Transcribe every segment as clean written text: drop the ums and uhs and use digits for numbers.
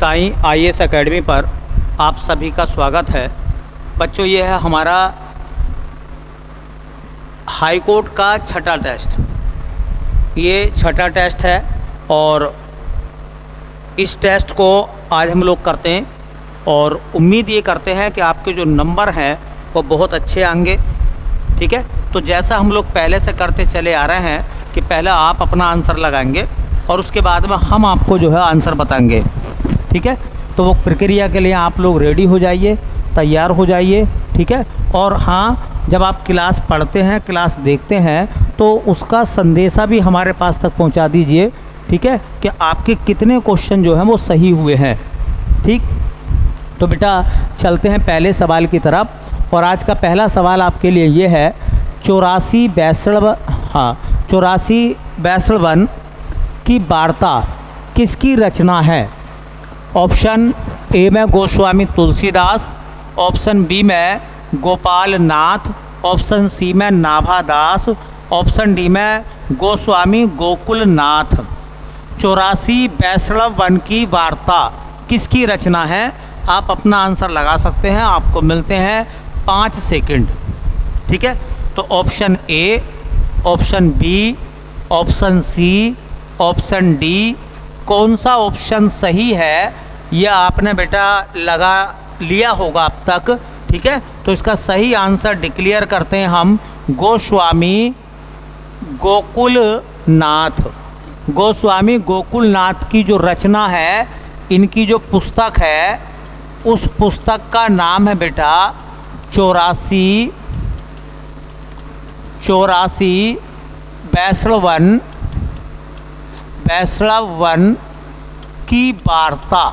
Sai IAS academy पर आप सभी का स्वागत है। बच्चों, ये है हमारा हाई कोर्ट का छठा टेस्ट। ये छठा टेस्ट है और इस टेस्ट को आज हम लोग करते हैं और उम्मीद ये करते हैं कि आपके जो नंबर हैं वो बहुत अच्छे आएंगे। ठीक है, तो जैसा हम लोग पहले से करते चले आ रहे हैं कि पहले आप अपना आंसर लगाएंगे और उसके बाद में हम आपको जो है आंसर बताएंगे। ठीक है, तो वो प्रक्रिया के लिए आप लोग रेडी हो जाइए, तैयार हो जाइए। ठीक है, और हाँ, जब आप क्लास पढ़ते हैं, क्लास देखते हैं, तो उसका संदेशा भी हमारे पास तक पहुंचा दीजिए। ठीक है, कि आपके कितने क्वेश्चन जो हैं वो सही हुए हैं। ठीक, तो बेटा चलते हैं पहले सवाल की तरफ। और आज का पहला सवाल आपके लिए ये है, 84 बैसलवन की वार्ता किसकी रचना है? ऑप्शन ए में गोस्वामी तुलसीदास, ऑप्शन बी में गोपाल नाथ, ऑप्शन सी में नाभादास, ऑप्शन डी में गोस्वामी गोकुल नाथ। 84 बैसलवन की वार्ता किसकी रचना है? आप अपना आंसर लगा सकते हैं। आपको मिलते हैं 5 सेकंड। ठीक है, तो option A, option B, option C, option D, कौन सा ऑप्शन सही है यह आपने बेटा लगा लिया होगा अब तक। ठीक है, तो इसका सही आंसर डिक्लेयर करते हैं हम गोस्वामी गोकुल नाथ। गोस्वामी गोकुल नाथ की जो रचना है, इनकी जो पुस्तक है, उस पुस्तक का नाम है बेटा 84 बैसलवन की वार्ता।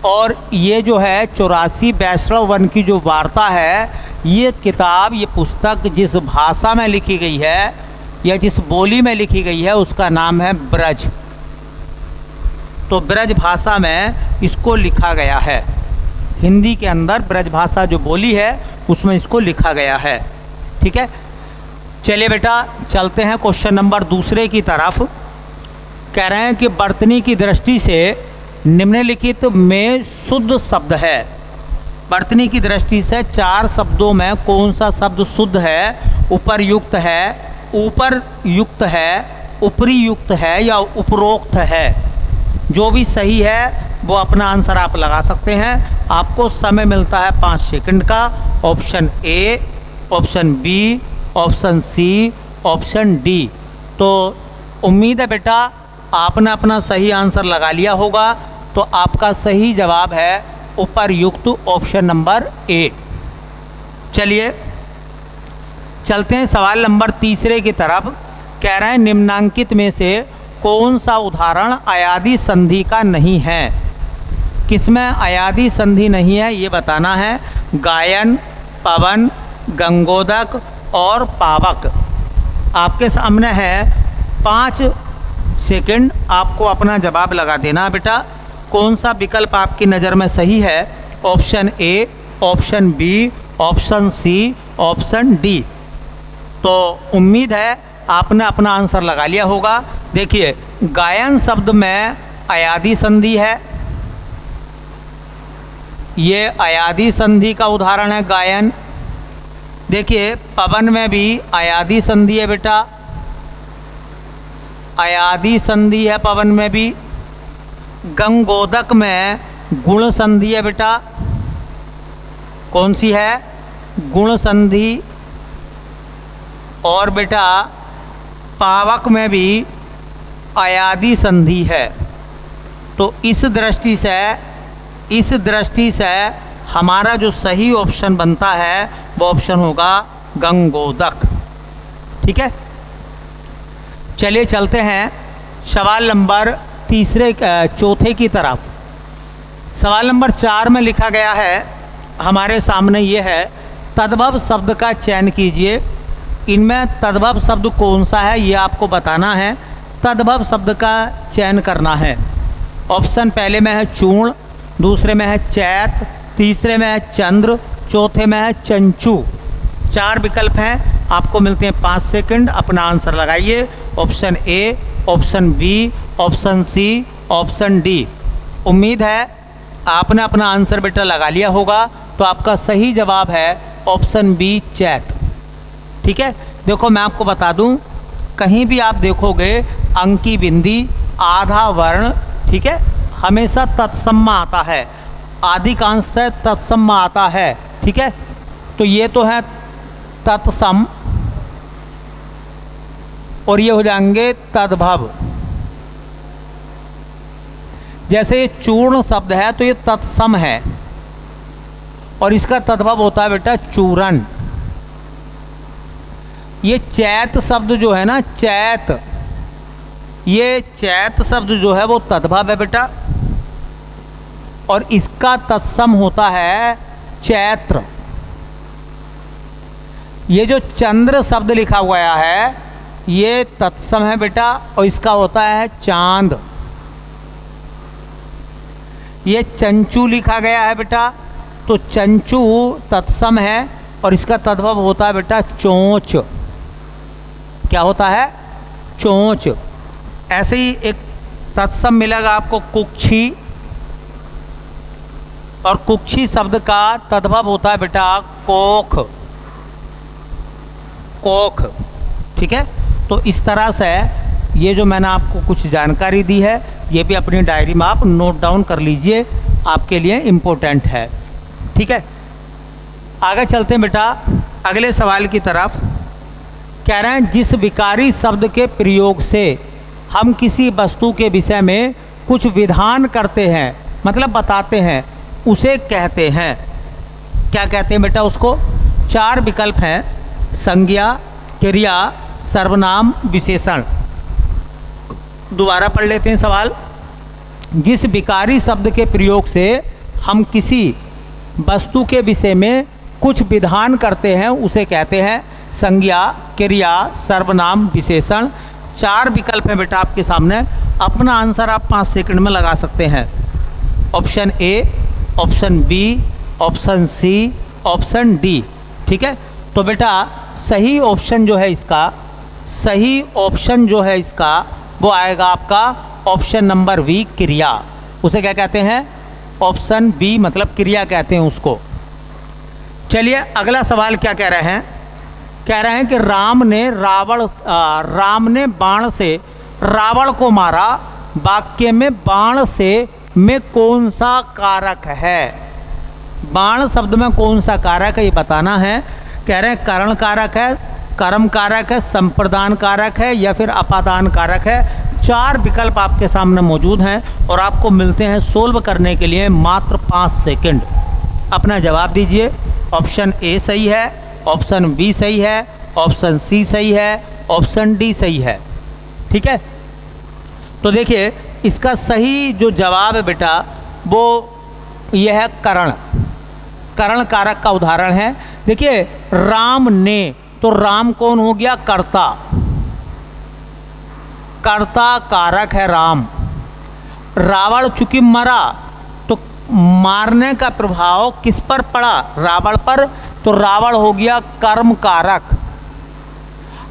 और ये जो है 84 बैसलवन की जो वार्ता है, ये किताब, ये पुस्तक जिस भाषा में लिखी गई है या जिस बोली में लिखी गई है उसका नाम है ब्रज। तो ब्रज भाषा में इसको लिखा गया है। हिंदी के अंदर ब्रज भाषा जो बोली है उसमें इसको लिखा गया है। ठीक है, चलिए बेटा चलते हैं क्वेश्चन नंबर दूसरे की तरफ। कह रहे हैं कि वर्तनी की दृष्टि से निम्नलिखित में शुद्ध शब्द है। वर्तनी की दृष्टि से 4 शब्दों में कौन सा शब्द शुद्ध है? उपरयुक्त है, ऊपर युक्त है, ऊपरी युक्त है या उपरोक्त है? जो भी सही है वो अपना आंसर आप लगा सकते हैं। आपको समय मिलता है 5 सेकंड का। Option A, option B, option C, option D. तो उम्मीद है बेटा आपने अपना सही आंसर लगा लिया होगा। तो आपका सही जवाब है उपरयुक्त, ऑप्शन नंबर ए। चलिए चलते हैं सवाल नंबर तीसरे की तरफ। कह रहे हैं निम्नांकित में से कौन सा उदाहरण अयादी संधि का नहीं है? किसमें अयादी संधि नहीं है ये बताना है। गायन, पवन, गंगोदक और पावक। आपके सामने है 5 सेकंड, आपको अपना जवाब लगा देना बेटा। कौन सा विकल्प आपकी नज़र में सही है? Option A, option B, option C, option D. तो उम्मीद है आपने अपना आंसर लगा लिया होगा। देखिए, गायन शब्द में अयादी संधि है, ये अयादी संधि का उदाहरण है गायन। देखिए, पवन में भी अयादी संधि है बेटा, अयादी संधि है पवन में भी। गंगोदक में गुण संधि है बेटा। कौन सी है? गुण संधि। और बेटा पावक में भी अयादी संधि है। तो इस दृष्टि से हमारा जो सही ऑप्शन बनता है वो ऑप्शन होगा गंगोदक। ठीक है, चलिए चलते हैं सवाल नंबर चौथे की तरफ। सवाल नंबर 4 में लिखा गया है, हमारे सामने ये है, तद्भव शब्द का चयन कीजिए। इनमें तद्भव शब्द कौन सा है ये आपको बताना है। तद्भव शब्द का चयन करना है। ऑप्शन पहले में है चूर्ण, दूसरे में है चैत, तीसरे में है चंद्र, चौथे में है चंचू। 4 विकल्प हैं, आपको मिलते हैं 5 सेकंड। अपना आंसर लगाइए। Option A, option B, option C, option D. उम्मीद है आपने अपना आंसर बेटा लगा लिया होगा। तो आपका सही जवाब है ऑप्शन बी, चैत। ठीक है, देखो मैं आपको बता दूं, कहीं भी आप देखोगे अंकी बिंदी आधा वर्ण, ठीक है, हमेशा तत्सम आता है, अधिकांशतः तत्सम आता है। ठीक है, तो ये तो है तत्सम और ये हो जाएंगे तद्भव। जैसे ये चूर्ण शब्द है तो ये तत्सम है और इसका तद्भव होता है बेटा चूरण। ये चैत शब्द जो है ना, चैत, ये चैत शब्द जो है वो तद्भव है बेटा और इसका तत्सम होता है चैत्र। ये जो चंद्र शब्द लिखा हुआ है ये तत्सम है बेटा और इसका होता है चांद। ये चंचू लिखा गया है बेटा तो चंचू तत्सम है और इसका तद्भव होता है बेटा चोंच। क्या होता है? चोंच। ऐसे ही एक तत्सम मिलेगा आपको कुक्षी और कुक्षी शब्द का तद्भव होता है बेटा कोख। कोख। ठीक है, तो इस तरह से ये जो मैंने आपको कुछ जानकारी दी है ये भी अपनी डायरी में आप नोट डाउन कर लीजिए, आपके लिए इम्पोर्टेंट है। ठीक है, आगे चलते हैं बेटा अगले सवाल की तरफ। कह रहे हैं जिस विकारी शब्द के प्रयोग से हम किसी वस्तु के विषय में कुछ विधान करते हैं, मतलब बताते हैं, उसे कहते हैं। क्या कहते हैं बेटा उसको? 4 विकल्प हैं, संज्ञा, क्रिया, सर्वनाम, विशेषण। दोबारा पढ़ लेते हैं सवाल। जिस विकारी शब्द के प्रयोग से हम किसी वस्तु के विषय में कुछ विधान करते हैं उसे कहते हैं संज्ञा, क्रिया, सर्वनाम, विशेषण। 4 विकल्प हैं बेटा आपके सामने, अपना आंसर आप 5 सेकंड में लगा सकते हैं। Option A, option B, option C, option D. ठीक है, तो बेटा सही ऑप्शन जो है इसका, सही ऑप्शन जो है इसका वो आएगा आपका ऑप्शन नंबर बी, क्रिया। उसे क्या कहते हैं? ऑप्शन बी मतलब क्रिया कहते हैं उसको। चलिए अगला सवाल क्या कह रहे हैं? कह रहे हैं कि राम ने बाण से रावण को मारा, वाक्य में बाण से में कौन सा कारक है? बाण शब्द में कौन सा कारक है ये बताना है। कह रहे हैं करण कारक है, कर्म कारक है, संप्रदान कारक है या फिर अपादान कारक है। 4 विकल्प आपके सामने मौजूद हैं और आपको मिलते हैं सोल्व करने के लिए मात्र 5 सेकंड। अपना जवाब दीजिए। ऑप्शन ए सही है, ऑप्शन बी सही है, ऑप्शन सी सही है, ऑप्शन डी सही है। ठीक है, तो देखिए इसका सही जो जवाब है बेटा वो यह है करण। करण कारक का उदाहरण है। देखिए राम ने, तो राम कौन हो गया? कर्ता। कर्ता कारक है राम। रावण चूंकि मरा तो मारने का प्रभाव किस पर पड़ा? रावण पर, तो रावण हो गया कर्म कारक।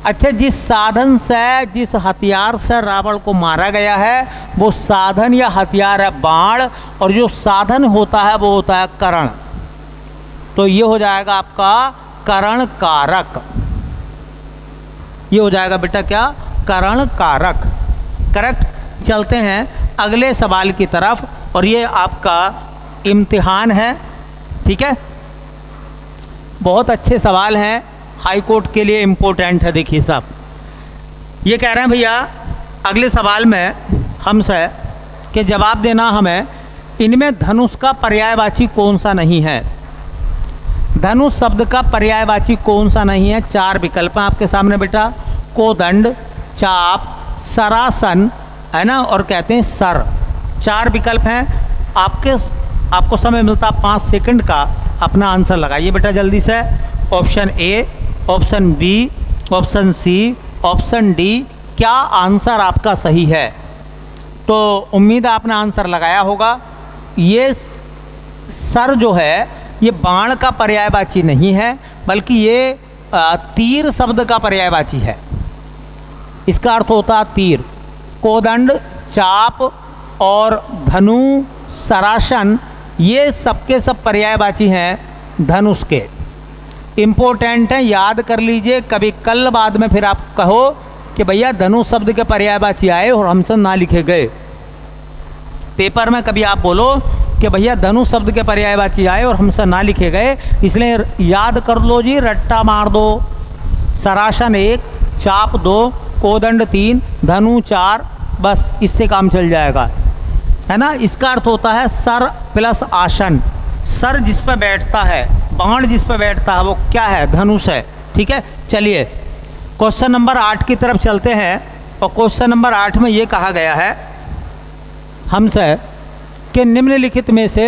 अच्छा, जिस साधन से, जिस हथियार से रावण को मारा गया है वो साधन या हथियार है बाण और जो साधन होता है वो होता है करण। तो ये हो जाएगा आपका करण कारक। ये हो जाएगा बेटा क्या? करण कारक। करेक्ट। चलते हैं अगले सवाल की तरफ और ये आपका इम्तिहान है। ठीक है, बहुत अच्छे सवाल हैं, हाई कोर्ट के लिए इम्पोर्टेंट है। देखिए साहब, ये कह रहे हैं भैया अगले सवाल में हमसे कि जवाब देना हमें, इनमें धनुष का पर्यायवाची कौन सा नहीं है? धनुष शब्द का पर्यायवाची कौन सा नहीं है? 4 विकल्प हैं आपके सामने बेटा, कोदंड, चाप, सरासन, है ना, और कहते हैं सर। 4 विकल्प हैं आपको समय मिलता 5 सेकंड का। अपना आंसर लगाइए बेटा जल्दी से। Option A, option B, option C, option D. क्या आंसर आपका सही है? तो उम्मीद है आपने आंसर लगाया होगा। ये सर जो है ये बाण का पर्यायवाची नहीं है बल्कि ये तीर शब्द का पर्यायवाची है। इसका अर्थ होता है तीर। कोदंड, चाप और धनु, सरासन, ये सबके सब पर्यायवाची हैं धनुष के। इम्पोर्टेंट है, याद कर लीजिए, कभी कल बाद में फिर आप कहो कि भैया धनुष शब्द के पर्यायवाची आए और हमसे ना लिखे गए। पेपर में कभी आप बोलो कि भैया धनुष शब्द के पर्यायवाची आए और हमसे ना लिखे गए, इसलिए याद कर लो जी, रट्टा मार दो। सरासन 1, चाप 2, कोदंड 3, धनु 4, बस इससे काम चल जाएगा, है ना। इसका अर्थ होता है सर प्लस आसन। सर जिस पर बैठता है, बाण जिस पर बैठता है वो क्या है? धनुष है। ठीक है, चलिए क्वेश्चन नंबर 8 की तरफ चलते हैं। और क्वेश्चन नंबर 8 में ये कहा गया है हमसे कि निम्नलिखित में से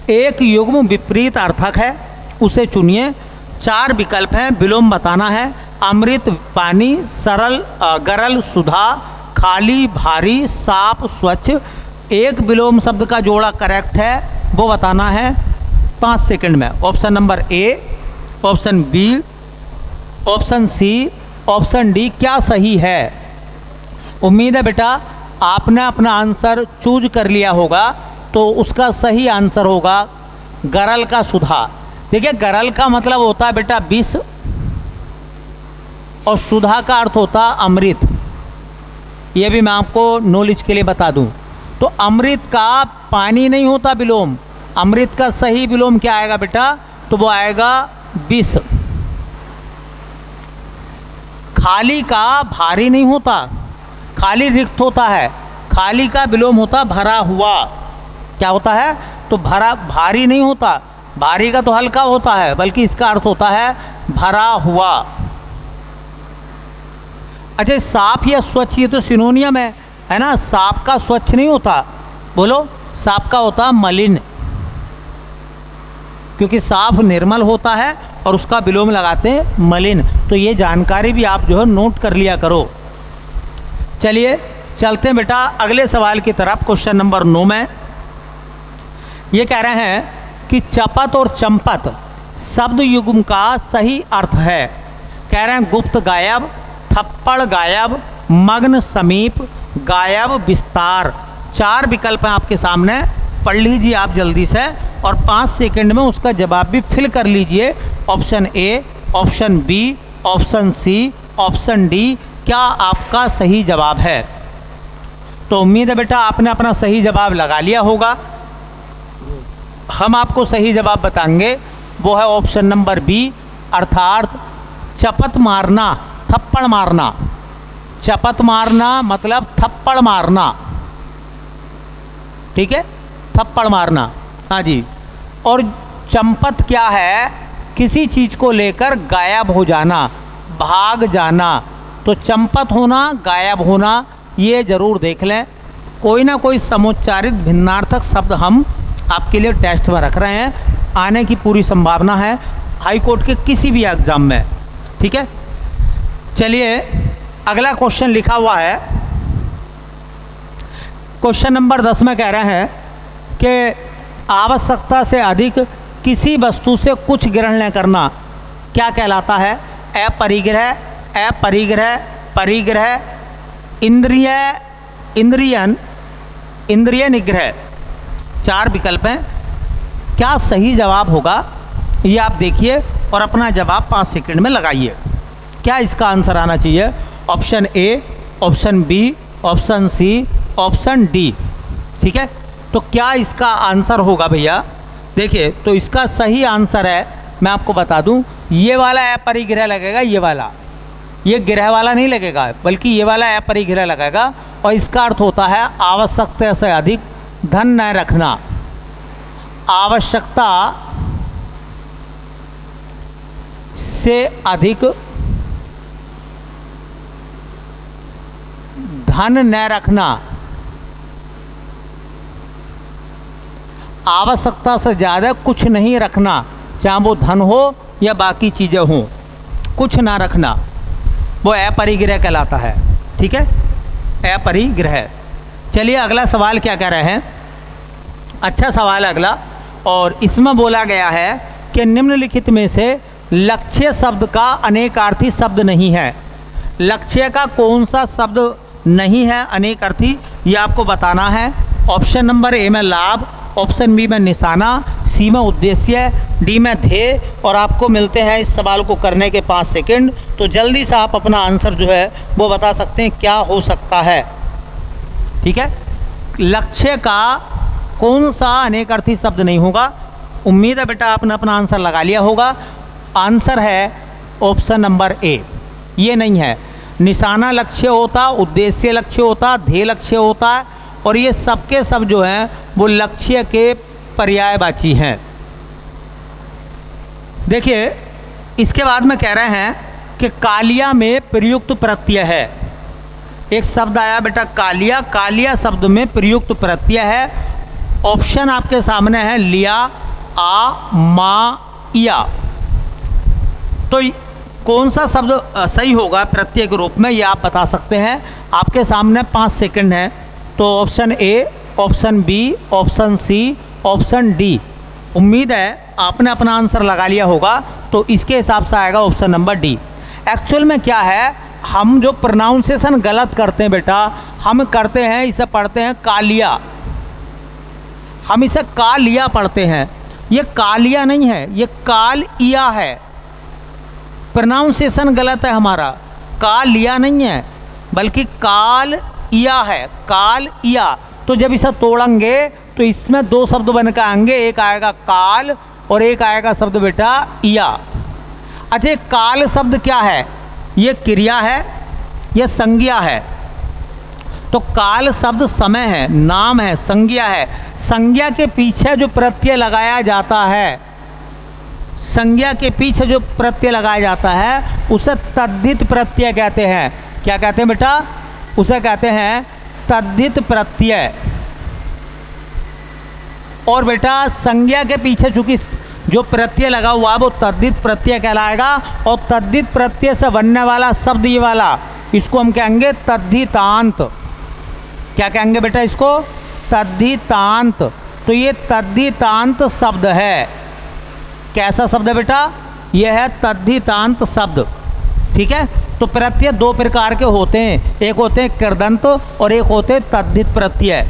एक युग्म विपरीत अर्थक है, उसे चुनिए। 4 विकल्प हैं, विलोम बताना है। अमृत पानी, सरल गरल सुधा, खाली भारी, साफ स्वच्छ। एक विलोम शब्द का जोड़ा करेक्ट है, वो बताना है 5 सेकंड में। Option number A, option B, option C, option D, क्या सही है? उम्मीद है बेटा आपने अपना आंसर चूज कर लिया होगा, तो उसका सही आंसर होगा गरल का सुधा। देखिए गरल का मतलब होता है बेटा विष, और सुधा का अर्थ होता है अमृत। ये भी मैं आपको नॉलेज के लिए बता दूं। तो अमृत का पानी नहीं होता विलोम, अमृत का सही विलोम क्या आएगा बेटा? तो वो आएगा विष। खाली का भारी नहीं होता, खाली रिक्त होता है। खाली का विलोम होता भरा हुआ। क्या होता है? तो भरा, भारी नहीं होता, भारी का तो हल्का होता है, बल्कि इसका अर्थ होता है भरा हुआ। अच्छा, साफ या स्वच्छ ये तो सिनोनियम है ना। साफ का स्वच्छ नहीं होता, बोलो, साफ का होता मलिन, क्योंकि साफ निर्मल होता है और उसका विलोम लगाते हैं मलिन। तो ये जानकारी भी आप जो है नोट कर लिया करो। चलिए चलते हैं बेटा अगले सवाल की तरफ। क्वेश्चन नंबर 9 में ये कह रहे हैं कि चपत और चंपत शब्द युग्म का सही अर्थ है। कह रहे हैं गुप्त गायब, थप्पड़ गायब, मग्न समीप, गायब विस्तार। 4 विकल्प हैं आपके सामने, पढ़ लीजिए आप जल्दी से और 5 सेकंड में उसका जवाब भी फिल कर लीजिए। Option A, option B, option C, option D, क्या आपका सही जवाब है? तो उम्मीद है बेटा आपने अपना सही जवाब लगा लिया होगा। हम आपको सही जवाब बताएंगे, वो है ऑप्शन नंबर बी, अर्थात चपत मारना, थप्पड़ मारना। चपत मारना मतलब थप्पड़ मारना, ठीक है, थप्पड़ मारना, हाँ जी। और चंपत क्या है? किसी चीज़ को लेकर गायब हो जाना, भाग जाना। तो चंपत होना, गायब होना, ये जरूर देख लें। कोई ना कोई समुच्चारित भिन्नार्थक शब्द हम आपके लिए टेस्ट में रख रहे हैं, आने की पूरी संभावना है हाई कोर्ट के किसी भी एग्ज़ाम में, ठीक है। चलिए अगला क्वेश्चन लिखा हुआ है, क्वेश्चन नंबर 10 में कह रहे हैं कि आवश्यकता से अधिक किसी वस्तु से कुछ ग्रहण न करना क्या कहलाता है? अपरिग्रह, अपरिग्रह, परिग्रह, इंद्रिय, इंद्रियन, इंद्रिय निग्रह। 4 विकल्प हैं, क्या सही जवाब होगा ये आप देखिए और अपना जवाब 5 सेकंड में लगाइए। क्या इसका आंसर आना चाहिए? Option A, option B, option C, option D, ठीक है। तो क्या इसका आंसर होगा भैया? देखिए, तो इसका सही आंसर है, मैं आपको बता दूं, ये वाला अपरिग्रह लगेगा, ये वाला, ये ग्रह वाला नहीं लगेगा, बल्कि ये वाला अपरिग्रह लगेगा। और इसका अर्थ होता है आवश्यकता से अधिक धन न रखना। आवश्यकता से अधिक धन न रखना, आवश्यकता से ज़्यादा कुछ नहीं रखना, चाहे वो धन हो या बाकी चीज़ें हों, कुछ ना रखना, वो अपरिग्रह कहलाता है, ठीक है, अपरिग्रह। चलिए अगला सवाल क्या कह रहे हैं, अच्छा सवाल है अगला, और इसमें बोला गया है कि निम्नलिखित में से लक्ष्य शब्द का अनेकार्थी शब्द नहीं है। लक्ष्य का कौन सा शब्द नहीं है अनेकार्थी, ये आपको बताना है। ऑप्शन नंबर ए में लाभ, ऑप्शन बी में निशाना, सी में उद्देश्य, डी में ध्येय। और आपको मिलते हैं इस सवाल को करने के 5 सेकंड। तो जल्दी से आप अपना आंसर जो है वो बता सकते हैं क्या हो सकता है। ठीक है, लक्ष्य का कौन सा अनेकार्थी शब्द नहीं होगा? उम्मीद है बेटा आपने अपना आंसर लगा लिया होगा। आंसर है ऑप्शन नंबर ए, ये नहीं है। निशाना लक्ष्य होता, उद्देश्य लक्ष्य होता, ध्येय लक्ष्य होता है, और ये सबके सब जो हैं वो लक्ष्य के पर्यायवाची हैं। देखिए इसके बाद में कह रहे हैं कि कालिया में प्रयुक्त प्रत्यय है। एक शब्द आया बेटा कालिया, कालिया शब्द में प्रयुक्त प्रत्यय है। ऑप्शन आपके सामने है लिया, आ, मा, या। तो कौन सा शब्द सही होगा प्रत्यय के रूप में, ये आप बता सकते हैं। आपके सामने 5 सेकंड हैं। तो option A, option B, option C, option D. उम्मीद है आपने अपना आंसर लगा लिया होगा। तो इसके हिसाब से आएगा ऑप्शन नंबर डी। एक्चुअल में क्या है, हम जो प्रोनाउंसिएशन गलत करते हैं बेटा, हम करते हैं इसे पढ़ते हैं कालिया, हम इसे कालिया पढ़ते हैं। ये कालिया नहीं है, ये कालिया है। प्रोनाउंसिएशन गलत है हमारा, कालिया नहीं है बल्कि कालिया है, कालिया। तो जब इसे तोड़ेंगे तो इसमें 2 शब्द बन के आएंगे, एक आएगा काल और एक आएगा शब्द बेटा या। अच्छा काल शब्द क्या है? ये क्रिया है, ये संज्ञा है। तो काल शब्द समय है, नाम है, संज्ञा है। संज्ञा के पीछे जो प्रत्यय लगाया जाता है, संज्ञा के पीछे जो प्रत्यय लगाया जाता है उसे तद्धित प्रत्यय कहते हैं। क्या कहते हैं बेटा? उसे कहते हैं तद्धित प्रत्यय। और बेटा संज्ञा के पीछे चूंकि जो प्रत्यय लगा हुआ है वो तद्धित प्रत्यय कहलाएगा। और तद्धित प्रत्यय से बनने वाला शब्द ये वाला, इसको हम कहेंगे तद्धितांत। क्या कहेंगे बेटा इसको? तद्धितांत। तो ये तद्धितांत शब्द है। कैसा शब्द है बेटा? यह है तद्धितांत शब्द। ठीक है, तो प्रत्यय 2 प्रकार के होते हैं, एक होते हैं कृदंत और एक होते हैं तद्धित प्रत्यय।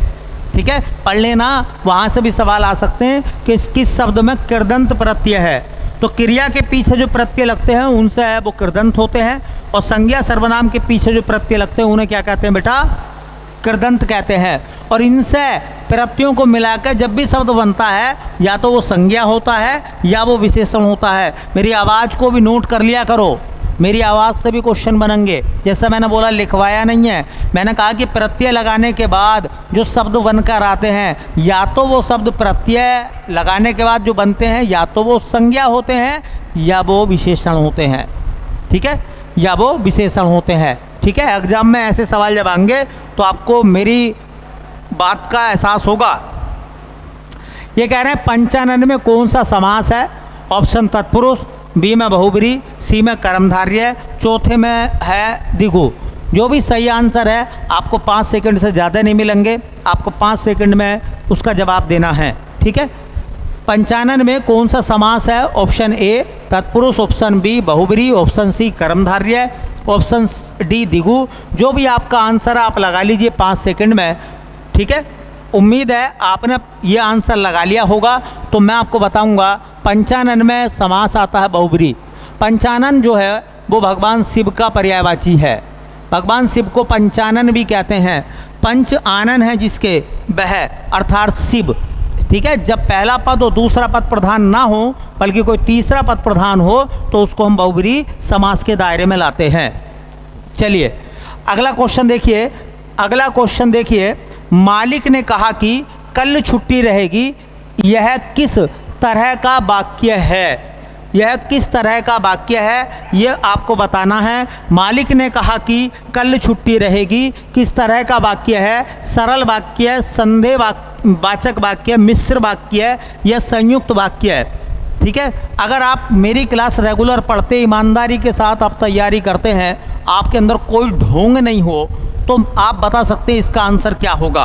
ठीक है, पढ़ लेना, वहाँ से भी सवाल आ सकते हैं कि किस शब्द में कृदंत प्रत्यय है। तो क्रिया के पीछे जो प्रत्यय लगते हैं उनसे वो कृदंत होते हैं, और संज्ञा सर्वनाम के पीछे जो प्रत्यय लगते हैं उन्हें क्या कहते हैं बेटा? कृदंत कहते हैं। और इनसे प्रत्ययों को मिलाकर जब भी शब्द बनता है या तो वो संज्ञा होता है या वो विशेषण होता है। मेरी आवाज़ को भी नोट कर लिया करो, मेरी आवाज़ से भी क्वेश्चन बनेंगे। जैसा मैंने बोला लिखवाया नहीं है, मैंने कहा कि प्रत्यय लगाने के बाद जो शब्द बनकर आते हैं या तो वो शब्द प्रत्यय लगाने के बाद जो बनते हैं या तो वो संज्ञा होते हैं या वो विशेषण होते हैं। ठीक है, या वो विशेषण होते हैं। ठीक है, एग्जाम में ऐसे सवाल जब आएंगे तो आपको मेरी बात का एहसास होगा। ये कह रहे हैं 95 में कौन सा समास है? ऑप्शन तत्पुरुष, बी में बहुब्री, सी में कर्मधारय, चौथे में है द्विगु। जो भी सही आंसर है आपको 5 सेकंड से ज़्यादा नहीं मिलेंगे, आपको 5 सेकंड में उसका जवाब देना है। ठीक है, 95 में कौन सा समास है? ऑप्शन ए तत्पुरुष, ऑप्शन बी बहुब्री, ऑप्शन सी कर्मधारय, ऑप्शन डी द्विगु। जो भी आपका आंसर है आप लगा लीजिए 5 सेकंड में। ठीक है, उम्मीद है आपने ये आंसर लगा लिया होगा। तो मैं आपको बताऊंगा 95 में समास आता है बहुब्री। 95 जो है वो भगवान शिव का पर्यायवाची है। भगवान शिव को 95 भी कहते हैं। पंच आनन है जिसके वह अर्थात शिव। ठीक है, जब पहला पद और दूसरा पद प्रधान ना हो बल्कि कोई तीसरा पद प्रधान हो तो उसको हम बहुब्री समास के दायरे में लाते हैं। चलिए अगला क्वेश्चन देखिए। अगला क्वेश्चन देखिए, मालिक ने कहा कि कल छुट्टी रहेगी, यह किस तरह का वाक्य है? यह किस तरह का वाक्य है ये आपको बताना है। मालिक ने कहा कि कल छुट्टी रहेगी, किस तरह का वाक्य है? सरल वाक्य है, संदेह वाचक वाक्य है, मिश्र वाक्य है या संयुक्त वाक्य है? ठीक है, अगर आप मेरी क्लास रेगुलर पढ़ते ईमानदारी के साथ आप तैयारी करते हैं, आपके अंदर कोई ढोंग नहीं हो तो आप बता सकते हैं इसका आंसर क्या होगा।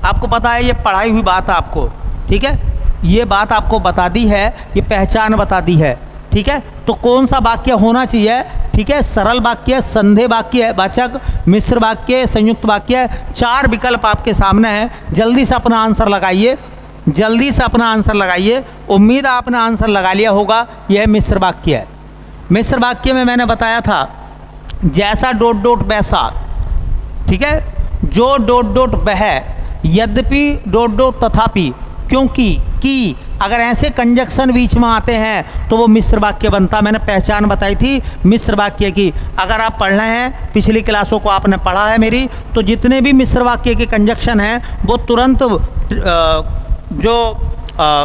आपको पता है ये पढ़ाई हुई बात है आपको। ठीक है, ये बात आपको बता दी है, ये पहचान बता दी है। ठीक है, तो कौन सा वाक्य होना चाहिए? ठीक है, सरल वाक्य है, संदेह वाक्य है, वाचक, मिश्र वाक्य है, संयुक्त वाक्य है। 4 विकल्प आपके सामने हैं। जल्दी से अपना आंसर लगाइए, जल्दी से अपना आंसर लगाइए। उम्मीद आपने आंसर लगा लिया होगा। यह मिश्र वाक्य है। मिश्र वाक्य में मैंने बताया था जैसा डॉट डॉट वैसा, ठीक है, जो डॉट डॉट वह, यद्यपि डॉट डॉट तथापि, क्योंकि, कि, अगर ऐसे कंजक्शन बीच में आते हैं तो वो मिश्र वाक्य बनता। मैंने पहचान बताई थी मिश्र वाक्य की। अगर आप पढ़ रहे हैं, पिछली क्लासों को आपने पढ़ा है मेरी, तो जितने भी मिश्र वाक्य के कंजक्शन हैं वो तुरंत जो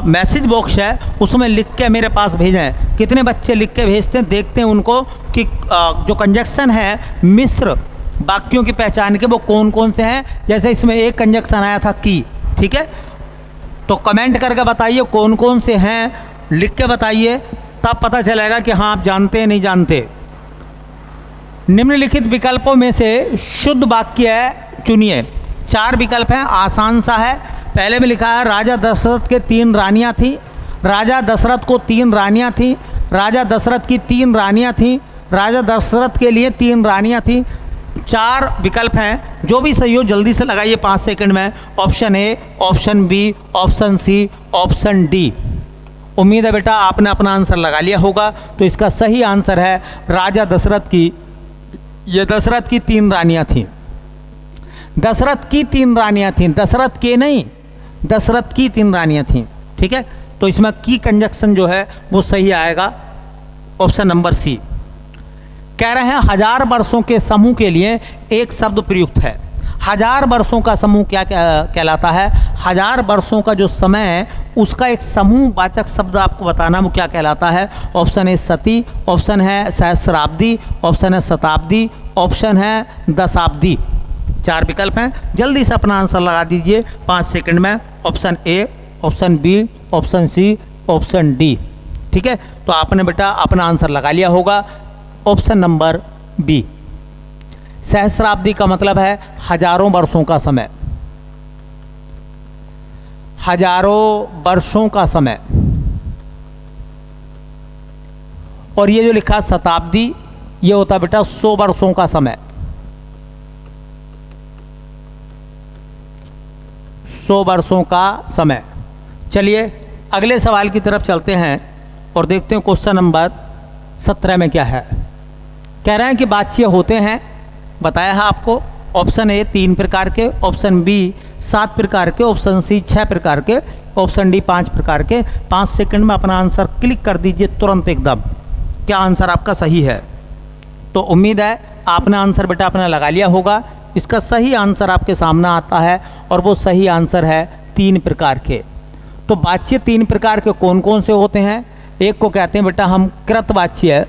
मैसेज बॉक्स है उसमें लिख के मेरे पास भेजें। कितने बच्चे लिख के भेजते हैं, देखते हैं उनको कि जो कंजक्शन है मिश्र वाक्यों की पहचान के वो कौन कौन से हैं। जैसे इसमें एक कंजक्शन आया था की, ठीक है, तो कमेंट करके बताइए कौन कौन से हैं, लिख के बताइए, तब पता चलेगा कि हाँ आप जानते हैं नहीं जानते। निम्नलिखित विकल्पों में से शुद्ध वाक्य चुनिए। 4 विकल्प हैं, आसान सा है। पहले में लिखा है राजा दशरथ के 3 रानियाँ थीं। राजा दशरथ को 3 रानियाँ थीं। राजा दशरथ की 3 रानियाँ थीं। राजा दशरथ के लिए 3 रानियाँ थीं। 4 विकल्प हैं, जो भी सही हो जल्दी से लगाइए 5 सेकंड में। Option A, option B, option C, option D. उम्मीद है बेटा आपने अपना आंसर लगा लिया होगा। तो इसका सही आंसर है राजा दशरथ की, ये दशरथ की 3 रानियाँ थीं। दशरथ की 3 रानियाँ थीं, दशरथ के नहीं, दशरथ की 3 रानियाँ थीं, ठीक है। तो इसमें की कंजक्शन जो है वो सही आएगा, ऑप्शन नंबर सी। कह रहे हैं 1000 वर्षों के समूह के लिए एक शब्द प्रयुक्त है। 1000 वर्षों का समूह क्या कहलाता है? 1000 वर्षों का जो समय है उसका एक समूह वाचक शब्द आपको बताना वो क्या कहलाता है। ऑप्शन ए सती, ऑप्शन है सहस्राब्दी, ऑप्शन है शताब्दी, ऑप्शन है दशाब्दी। 4 विकल्प हैं, जल्दी से अपना आंसर लगा दीजिए 5 सेकंड में। Option A, option B, option C, option D, ठीक है। तो आपने बेटा अपना आंसर लगा लिया होगा, ऑप्शन नंबर बी। सहस्राब्दी का मतलब है हजारों वर्षों का समय, हजारों वर्षों का समय। और ये जो लिखा शताब्दी, ये होता है बेटा 100 वर्षों का समय, 100 वर्षों का समय। चलिए अगले सवाल की तरफ चलते हैं और देखते हैं क्वेश्चन नंबर 17 में क्या है। कह रहे हैं कि वाच्य होते हैं, बताया है आपको। ऑप्शन ए 3 प्रकार के, ऑप्शन बी 7 प्रकार के, ऑप्शन सी 6 प्रकार के, ऑप्शन डी 5 प्रकार के। 5 सेकंड में अपना आंसर क्लिक कर दीजिए तुरंत एकदम, क्या आंसर आपका सही है। तो उम्मीद है आपने आंसर बेटा अपना लगा लिया होगा। इसका सही आंसर आपके सामने आता है और वो सही आंसर है 3 प्रकार के। तो वाच्य 3 प्रकार के कौन कौन से होते हैं? एक को कहते हैं बेटा हम कृतवाच्य,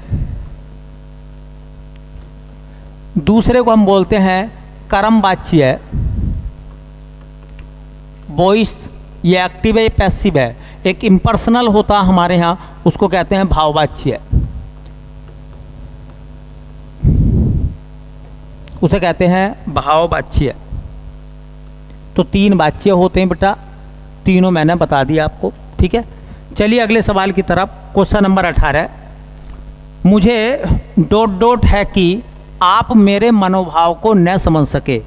दूसरे को हम बोलते हैं कर्मवाच्य, वॉइस, ये एक्टिव है ये पैसिव है। एक इम्पर्सनल होता है हमारे यहाँ, उसको कहते हैं भाववाच्य, उसे कहते हैं भाववाच्य। तो 3 वाच्य होते हैं बेटा, तीनों मैंने बता दिया आपको, ठीक है। चलिए अगले सवाल की तरफ। क्वेश्चन नंबर 18, मुझे डॉट डॉट है कि आप मेरे मनोभाव को न समझ सके।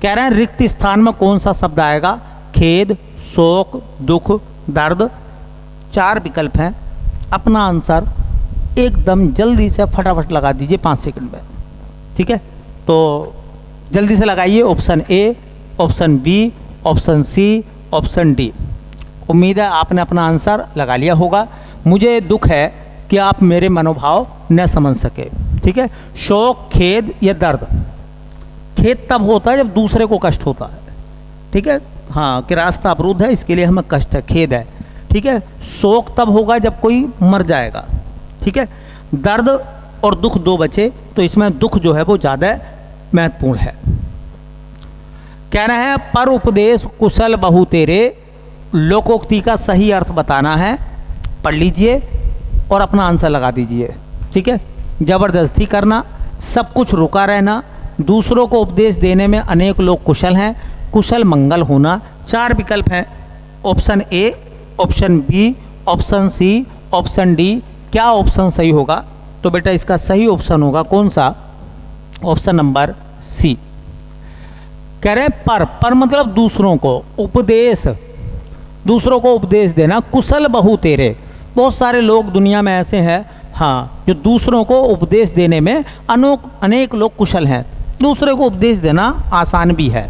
कह रहे हैं रिक्त स्थान में कौन सा शब्द आएगा? खेद, शोक, दुख, दर्द। 4 विकल्प हैं, अपना आंसर एकदम जल्दी से फटाफट लगा दीजिए 5 सेकंड में, ठीक है। तो जल्दी से लगाइए option A, option B, option C, option D. उम्मीद है आपने अपना आंसर लगा लिया होगा। मुझे दुख है कि आप मेरे मनोभाव न समझ सके, ठीक है। शोक, खेद या दर्द। खेद तब होता है जब दूसरे को कष्ट होता है, ठीक है, हाँ, कि रास्ता अवरुद्ध है इसके लिए हमें कष्ट है, खेद है, ठीक है। शोक तब होगा जब कोई मर जाएगा, ठीक है। दर्द और दुख 2 बचे, तो इसमें दुख जो है वो ज़्यादा महत्वपूर्ण है। कह रहे हैं पर उपदेश कुशल बहु तेरे, लोकोक्ति का सही अर्थ बताना है। पढ़ लीजिए और अपना आंसर लगा दीजिए, ठीक है। जबरदस्ती करना, सब कुछ रुका रहना, दूसरों को उपदेश देने में अनेक लोग कुशल हैं, कुशल मंगल होना। 4 विकल्प हैं, option A, option B, option C, option D. क्या ऑप्शन सही होगा? तो बेटा इसका सही ऑप्शन होगा कौन सा? Option number C. कह रहे हैं पर मतलब दूसरों को उपदेश, दूसरों को उपदेश देना। कुशल बहु तेरे, बहुत सारे लोग दुनिया में ऐसे हैं हाँ जो दूसरों को उपदेश देने में अनेक लोग कुशल हैं। दूसरे को उपदेश देना आसान भी है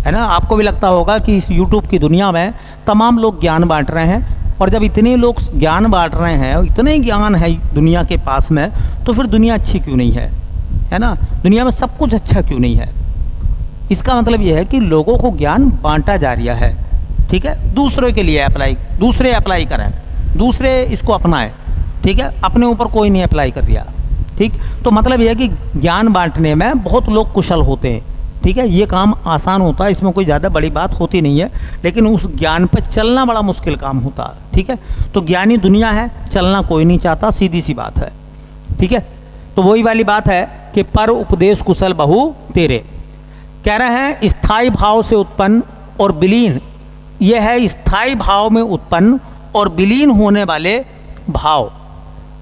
ना। आपको भी लगता होगा कि इस YouTube की दुनिया में तमाम लोग ज्ञान बांट रहे हैं, और जब इतने लोग ज्ञान बांट रहे हैं, इतने ज्ञान है दुनिया के पास में, तो फिर दुनिया अच्छी क्यों नहीं है ना? दुनिया में सब कुछ अच्छा क्यों नहीं है? इसका मतलब यह है कि लोगों को ज्ञान बांटा जा रहा है, ठीक है। दूसरे के लिए दूसरे अप्लाई करें, दूसरे इसको अपनाएं, ठीक है। अपने ऊपर कोई नहीं अप्लाई कर रहा, ठीक। तो मतलब यह है कि ज्ञान बांटने में बहुत लोग कुशल होते हैं, ठीक है। ये काम आसान होता है, इसमें कोई ज़्यादा बड़ी बात होती नहीं है, लेकिन उस ज्ञान पर चलना बड़ा मुश्किल काम होता है, ठीक है। तो ज्ञानी दुनिया है, चलना कोई नहीं चाहता, सीधी सी बात है, ठीक है। तो वही वाली बात है कि पर उपदेश कुशल बहु तेरे। कह रहे हैं स्थायी भाव से उत्पन्न और विलीन, यह है स्थायी भाव में उत्पन्न और विलीन होने वाले भाव।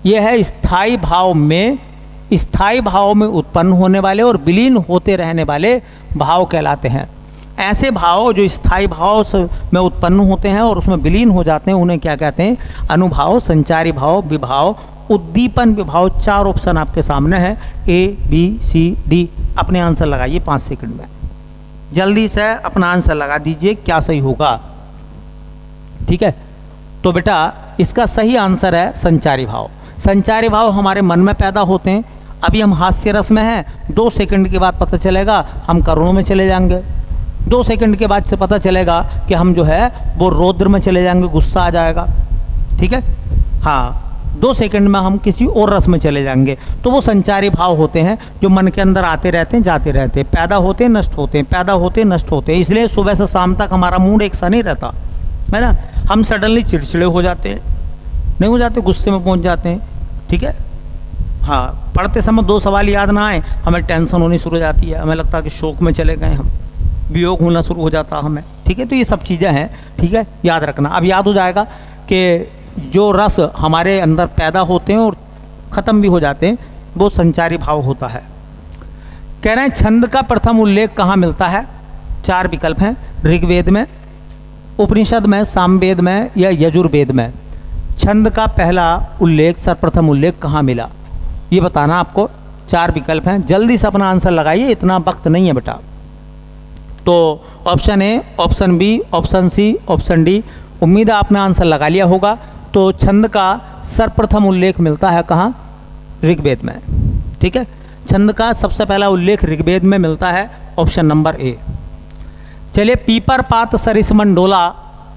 यह है स्थायी भाव में उत्पन्न होने वाले और विलीन होते रहने वाले भाव कहलाते हैं। ऐसे भाव जो स्थायी भाव में उत्पन्न होते हैं और उसमें विलीन हो जाते हैं, उन्हें क्या कहते हैं? अनुभाव, संचारी भाव, विभाव, उद्दीपन विभाव। 4 ऑप्शन आपके सामने है, ABCD। अपने आंसर लगाइए 5 सेकंड में, जल्दी से अपना आंसर लगा दीजिए, क्या सही होगा, ठीक है। तो बेटा इसका सही आंसर है संचारी भाव। संचारी भाव हमारे मन में पैदा होते हैं। अभी हम हास्य रस में हैं, 2 सेकंड के बाद पता चलेगा हम करुण में चले जाएंगे, 2 सेकंड के बाद से पता चलेगा कि हम जो है वो रौद्र में चले जाएंगे, गुस्सा आ जाएगा, ठीक है। हाँ, 2 सेकंड में हम किसी और रस में चले जाएंगे। तो वो संचारी भाव होते हैं जो मन के अंदर आते रहते हैं, जाते रहते हैं, पैदा होते हैं, नष्ट होते हैं, पैदा होते हैं, नष्ट होते हैं। इसलिए सुबह से शाम तक हमारा मूड एक सा नहीं रहता, है ना। हम सडनली चिड़चिड़े हो जाते हैं, नहीं हो जाते, गुस्से में पहुंच जाते हैं, ठीक है। हाँ, पढ़ते समय 2 सवाल याद ना आए, हमें टेंशन होनी शुरू हो जाती है, हमें लगता है कि शोक में चले गए हम, वियोग होना शुरू हो जाता हमें, ठीक है। तो ये सब चीज़ें हैं, ठीक है, याद रखना। अब याद हो जाएगा कि जो रस हमारे अंदर पैदा होते हैं और ख़त्म भी हो जाते हैं, वो संचारी भाव होता है। कह रहे हैं छंद का प्रथम उल्लेख कहाँ मिलता है? 4 विकल्प हैं, ऋग्वेद में, उपनिषद में, सामवेद में या यजुर्वेद में। छंद का पहला उल्लेख, सर्वप्रथम उल्लेख कहाँ मिला, ये बताना आपको। 4 विकल्प हैं, जल्दी से अपना आंसर लगाइए, इतना वक्त नहीं है बेटा। तो option A, option B, option C, option D. उम्मीद है आपने आंसर लगा लिया होगा। तो छंद का सर्वप्रथम उल्लेख मिलता है कहाँ? ऋग्वेद में, ठीक है। छंद का सबसे पहला उल्लेख ऋग्वेद में मिलता है, ऑप्शन नंबर ए। चलिए, पीपर पात सरिस मंडोला,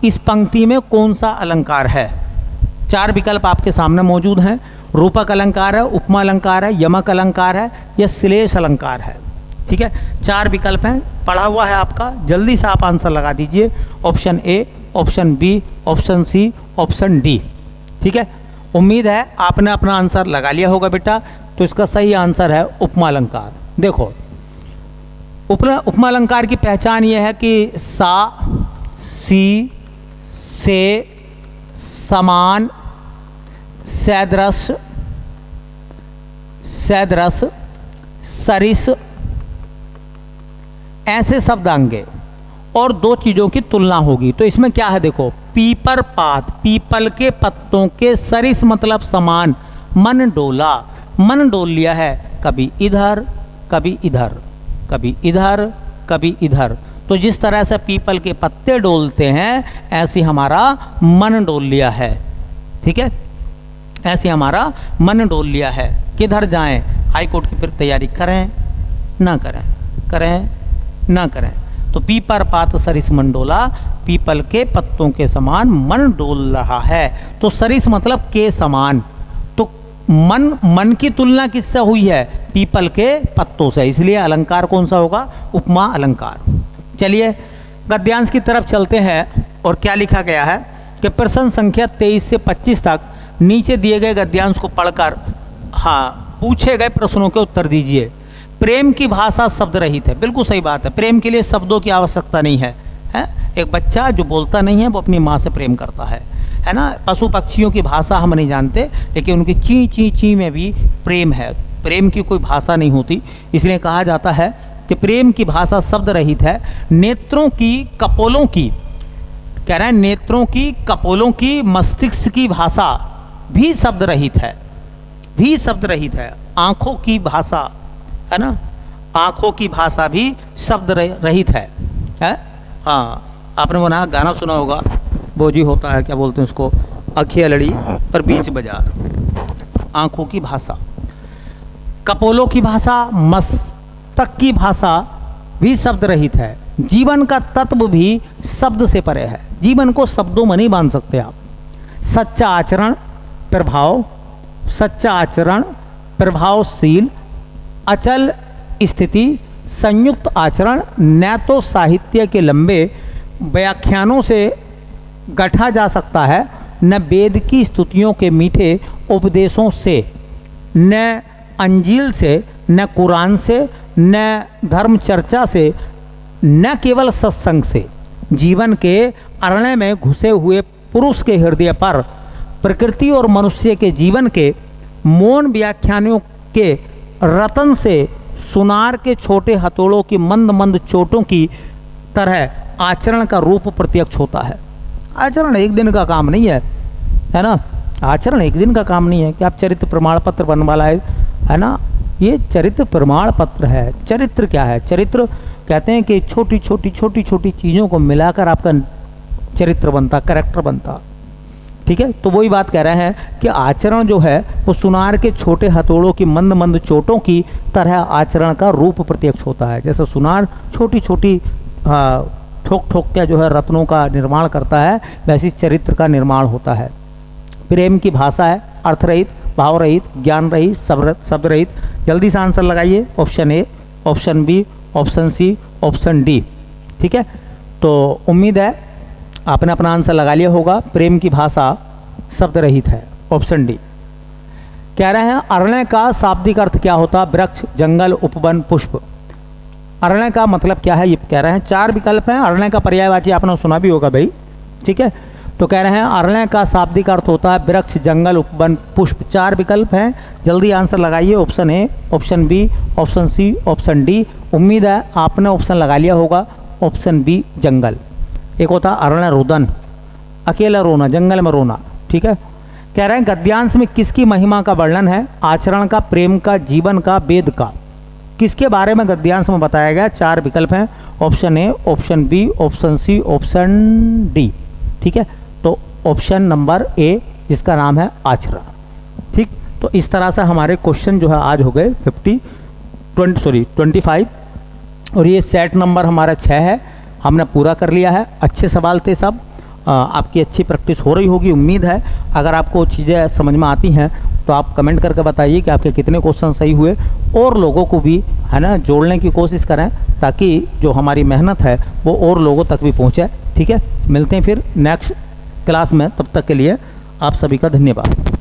इस पंक्ति में कौन सा अलंकार है? 4 विकल्प आपके सामने मौजूद हैं। रूपक अलंकार है, उपमा अलंकार है, यमक अलंकार है या श्लेष अलंकार है, ठीक है। 4 विकल्प हैं, पढ़ा हुआ है आपका, जल्दी से आप आंसर लगा दीजिए। Option A, option B, option C, option D, ठीक है। उम्मीद है आपने अपना आंसर लगा लिया होगा बेटा। तो इसका सही आंसर है उपमा अलंकार। देखो, उपमा अलंकार की पहचान ये है कि सा, सी, से, समान, सदृश, सरिस, ऐसे शब्द आएंगे और 2 चीज़ों की तुलना होगी। तो इसमें क्या है? देखो, पीपर पात, पीपल के पत्तों के, सरिस मतलब समान, मन डोला, मन डोल लिया है, कभी इधर कभी इधर, कभी इधर कभी इधर। तो जिस तरह से पीपल के पत्ते डोलते हैं, ऐसे हमारा मन डोल लिया है, ठीक है। ऐसे हमारा मन डोल लिया है। किधर जाएं? हाई कोर्ट की फिर तैयारी करें ना करें, करें ना करें। तो पीपर पात सरिस मंडोला, पीपल के पत्तों के समान मन डोल रहा है। तो सरिस मतलब के समान, तो मन की तुलना किससे हुई है? पीपल के पत्तों से, इसलिए अलंकार कौन सा होगा? उपमा अलंकार। चलिए गद्यांश की तरफ चलते हैं। और क्या लिखा गया है कि प्रश्न संख्या 23 से 25 तक नीचे दिए गए गद्यांश को पढ़कर पूछे गए प्रश्नों के उत्तर दीजिए। प्रेम की भाषा शब्द रहित है, बिल्कुल सही बात है। प्रेम के लिए शब्दों की आवश्यकता नहीं है, एक बच्चा जो बोलता नहीं है वो अपनी माँ से प्रेम करता है। है ना। पशु पक्षियों की भाषा हम नहीं जानते, लेकिन उनकी ची ची ची में भी प्रेम है। प्रेम की कोई भाषा नहीं होती, इसलिए कहा जाता है कि प्रेम की भाषा शब्द रहित है। नेत्रों की कपोलों की, कह रहे हैं नेत्रों की कपोलों की मस्तिष्क की भाषा भी शब्द रहित है, भी शब्द रहित है। आँखों की भाषा, है ना, आँखों की भाषा भी शब्द रहित है। हाँ, आपने वो ना गाना सुना होगा, वो जी होता है, क्या बोलते हैं उसको, अखियाँ लड़ी पर बीच बाजार। आँखों की भाषा, कपोलों की भाषा, मस्तक की भाषा भी शब्द रहित है। जीवन का तत्व भी शब्द से परे है। जीवन को शब्दों में नहीं बांध सकते आप। सच्चा आचरण प्रभाव, सच्चा आचरण प्रभावशील, अचल स्थिति, संयुक्त आचरण न तो साहित्य के लंबे व्याख्यानों से गढ़ा जा सकता है, न वेद की स्तुतियों के मीठे उपदेशों से, न अंजील से, न कुरान से, न धर्म चर्चा से, न केवल सत्संग से। जीवन के अरण्य में घुसे हुए पुरुष के हृदय पर प्रकृति और मनुष्य के जीवन के मौन व्याख्यानों के रतन से सुनार के छोटे हथौड़ों की मंद मंद चोटों की तरह आचरण का रूप प्रत्यक्ष होता है। आचरण एक दिन का काम नहीं है ना। आचरण एक दिन का काम नहीं है कि आप चरित्र प्रमाण पत्र बनवा लाए, है ना। ये चरित्र प्रमाण पत्र है। चरित्र क्या है? चरित्र कहते हैं कि छोटी छोटी चीज़ों को मिलाकर आपका चरित्र बनता, कैरेक्टर बनता। ठीक है, तो वही बात कह रहे हैं कि आचरण जो है वो सुनार के छोटे हथौड़ों की मंद मंद चोटों की तरह आचरण का रूप प्रत्यक्ष होता है। जैसे सुनार छोटी छोटी ठोक ठोक के जो है रत्नों का निर्माण करता है, वैसे चरित्र का निर्माण होता है। प्रेम की भाषा है अर्थ रहित, भाव रहित, ज्ञान रहित, शब्द रहित। जल्दी से आंसर लगाइए। Option A, option B, option C, option D. ठीक है, तो उम्मीद है आपने अपना आंसर लगा लिया होगा। प्रेम की भाषा शब्द रहित है, ऑप्शन डी। कह रहे हैं अरण्य का शाब्दिक अर्थ क्या होता? वृक्ष, जंगल, उपवन, पुष्प। अरण्य का मतलब क्या है ये कह रहे हैं। 4 विकल्प हैं। अरण्य का पर्यायवाची आपने सुना भी होगा भाई। ठीक है, तो कह रहे हैं अरण्य का शाब्दिक अर्थ होता है वृक्ष, जंगल, उपवन, पुष्प। 4 विकल्प हैं, जल्दी आंसर लगाइए। Option A, option B, option C, option D. उम्मीद है आपने ऑप्शन लगा लिया होगा, ऑप्शन बी जंगल। एक होता अरण्य रुदन, अकेला रोना, जंगल में रोना। ठीक है, कह रहे हैं गद्यांश में किसकी महिमा का वर्णन है? आचरण का, प्रेम का, जीवन का, वेद का। किसके बारे में गद्यांश में बताया गया? 4 विकल्प हैं, option A, option B, option C, option D. ठीक है, तो ऑप्शन नंबर ए जिसका नाम है आचरण। ठीक, तो इस तरह से हमारे क्वेश्चन जो है आज हो गए 25 और ये सेट नंबर हमारा 6 है, हमने पूरा कर लिया है। अच्छे सवाल थे सब, आपकी अच्छी प्रैक्टिस हो रही होगी उम्मीद है। अगर आपको चीज़ें समझ में आती हैं तो आप कमेंट करके बताइए कि आपके कितने क्वेश्चन सही हुए, और लोगों को भी है ना जोड़ने की कोशिश करें ताकि जो हमारी मेहनत है वो और लोगों तक भी पहुँचे। ठीक है, मिलते हैं फिर नेक्स्ट क्लास में, तब तक के लिए आप सभी का धन्यवाद।